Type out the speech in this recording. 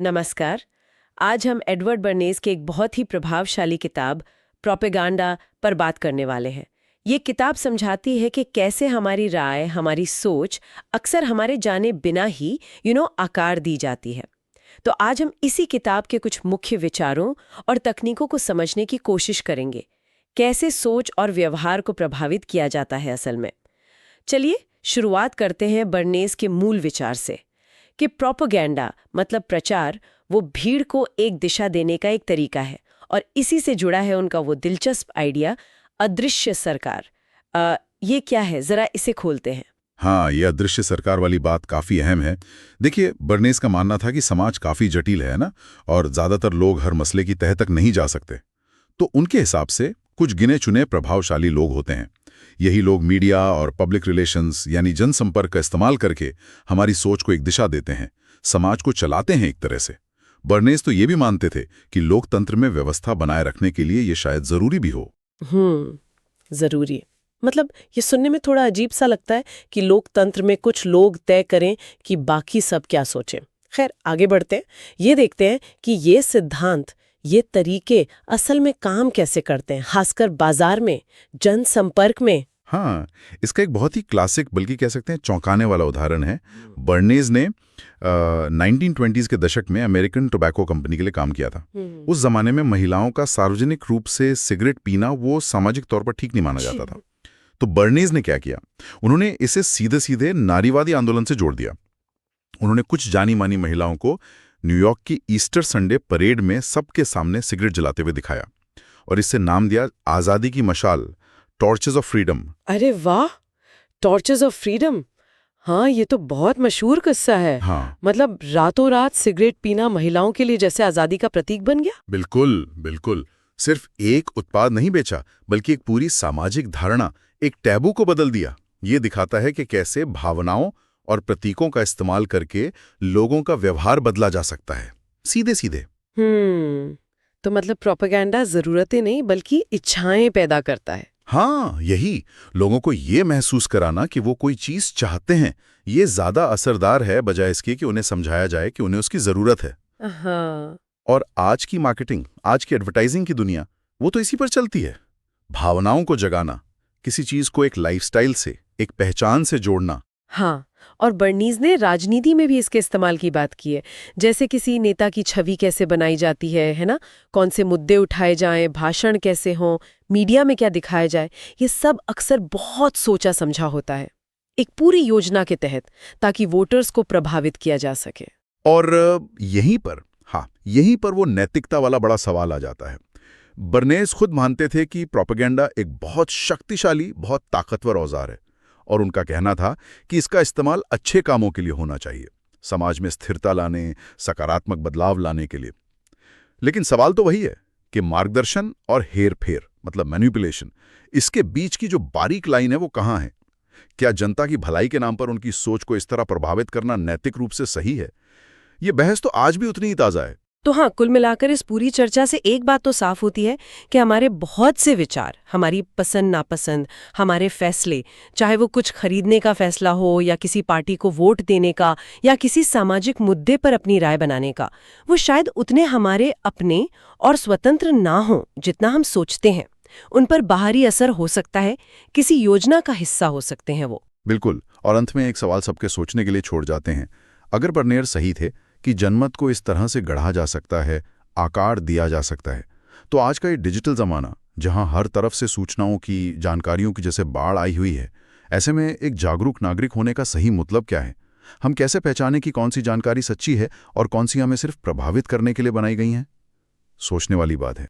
नमस्कार। आज हम एडवर्ड बर्नेस के एक बहुत ही प्रभावशाली किताब प्रोपेगेंडा पर बात करने वाले हैं। ये किताब समझाती है कि कैसे हमारी राय, हमारी सोच अक्सर हमारे जाने बिना ही आकार दी जाती है। तो आज हम इसी किताब के कुछ मुख्य विचारों और तकनीकों को समझने की कोशिश करेंगे। कैसे सोच और व्यवहार को प्रभावित किया जाता है असल में। चलिए शुरुआत करते हैं बर्नेस के मूल विचार से कि प्रोपेगेंडा मतलब प्रचार वो भीड़ को एक दिशा देने का एक तरीका है, और इसी से जुड़ा है उनका वो दिलचस्प आइडिया अदृश्य सरकार। ये क्या है, जरा इसे खोलते हैं। हाँ, ये अदृश्य सरकार वाली बात काफी अहम है। देखिए, बर्नेस का मानना था कि समाज काफी जटिल है ना, और ज्यादातर लोग हर मसले की तह तक नहीं जा सकते। तो उनके हिसाब से कुछ गिने चुने प्रभावशाली लोग होते हैं। यही लोग मीडिया और पब्लिक रिलेशंस यानी जनसंपर्क का इस्तेमाल करके हमारी सोच को एक दिशा देते हैं, समाज को चलाते हैं एक तरह से। बर्नेस तो ये भी मानते थे कि लोकतंत्र में व्यवस्था बनाए रखने के लिए ये शायद जरूरी भी हो। जरूरी मतलब ये सुनने में थोड़ा अजीब सा लगता है कि लोकतंत्र में कुछ लोग तय करें कि बाकी सब क्या सोचें। खैर, आगे बढ़ते हैं। ये देखते हैं कि ये सिद्धांत, ये तरीके असल में काम कैसे करते हैं, खासकर बाजार में, जनसंपर्क में। हाँ, इसका एक बहुत ही क्लासिक बल्कि कह सकते हैं चौंकाने वाला उदाहरण है। बर्नेस ने 1920s के दशक में अमेरिकन टोबैको कंपनी के लिए काम किया था। उस जमाने में महिलाओं का सार्वजनिक रूप से सिगरेट पीना वो सामाजिक तौर पर ठीक नहीं माना जाता था। तो बर्नेस ने क्या किया, उन्होंने इसे सीधे सीधे नारीवादी आंदोलन से जोड़ दिया। उन्होंने कुछ जानी मानी महिलाओं को न्यूयॉर्क की ईस्टर संडे परेड में सबके सामने सिगरेट जलाते हुए दिखाया, और इससे नाम दिया आज़ादी की मशाल, टॉर्चेस ऑफ फ्रीडम। अरे वाह, टॉर्चेस ऑफ फ्रीडम। हाँ, ये तो बहुत मशहूर किस्सा है। हाँ, मतलब रातों रात सिगरेट पीना महिलाओं के लिए जैसे आजादी का प्रतीक बन गया। बिल्कुल बिल्कुल। सिर्फ एक उत्पाद नहीं बेचा, बल्कि एक पूरी सामाजिक धारणा, एक टैबू को बदल दिया। ये दिखाता है कि कैसे भावनाओं और प्रतीकों का इस्तेमाल करके लोगों का व्यवहार बदला जा सकता है, सीधे सीधे। तो मतलब प्रोपेगेंडा जरूरतें नहीं बल्कि इच्छाएं पैदा करता है। हाँ, यही, लोगों को ये महसूस कराना कि वो कोई चीज चाहते हैं, ये ज्यादा असरदार है बजाय इसके कि उन्हें समझाया जाए कि उन्हें उसकी जरूरत है। हाँ। और आज की मार्केटिंग, आज की एडवर्टाइजिंग की दुनिया, वो तो इसी पर चलती है। भावनाओं को जगाना, किसी चीज को एक लाइफस्टाइल से, एक पहचान से जोड़ना। हाँ, और बर्नीज ने राजनीति में भी इसके इस्तेमाल की बात की है। जैसे किसी नेता की छवि कैसे बनाई जाती है ना, कौन से मुद्दे उठाए जाएं, भाषण कैसे हों, मीडिया में क्या दिखाया जाए, ये सब अक्सर बहुत सोचा समझा होता है, एक पूरी योजना के तहत, ताकि वोटर्स को प्रभावित किया जा सके। और यहीं पर वो नैतिकता वाला बड़ा सवाल आ जाता है। बर्नेस खुद मानते थे कि प्रोपेगेंडा एक बहुत शक्तिशाली, बहुत ताकतवर औजार है, और उनका कहना था कि इसका इस्तेमाल अच्छे कामों के लिए होना चाहिए, समाज में स्थिरता लाने, सकारात्मक बदलाव लाने के लिए। लेकिन सवाल तो वही है कि मार्गदर्शन और हेरफेर मतलब मैनिपुलेशन, इसके बीच की जो बारीक लाइन है वो कहाँ है? क्या जनता की भलाई के नाम पर उनकी सोच को इस तरह प्रभावित करना नैतिक रूप से सही है? ये बहस तो आज भी उतनी ही ताज़ा है। तो हाँ, कुल मिलाकर इस पूरी चर्चा से एक बात तो साफ होती है कि हमारे बहुत से विचार, हमारी पसंद नापसंद, हमारे फैसले, चाहे वो कुछ खरीदने का फैसला हो या किसी पार्टी को वोट देने का या किसी सामाजिक मुद्दे पर अपनी राय बनाने का, वो शायद उतने हमारे अपने और स्वतंत्र ना हो जितना हम सोचते हैं। उन पर बाहरी असर हो सकता है, किसी योजना का हिस्सा हो सकते हैं वो। बिल्कुल। और अंत में एक सवाल सबके सोचने के लिए छोड़ जाते हैं। अगर बर्नेस सही थे कि जनमत को इस तरह से गढ़ा जा सकता है, आकार दिया जा सकता है, तो आज का ये डिजिटल ज़माना, जहां हर तरफ से सूचनाओं की, जानकारियों की जैसे बाढ़ आई हुई है, ऐसे में एक जागरूक नागरिक होने का सही मतलब क्या है? हम कैसे पहचानें कि कौन सी जानकारी सच्ची है और कौन सी हमें सिर्फ प्रभावित करने के लिए बनाई गई हैं? सोचने वाली बात है।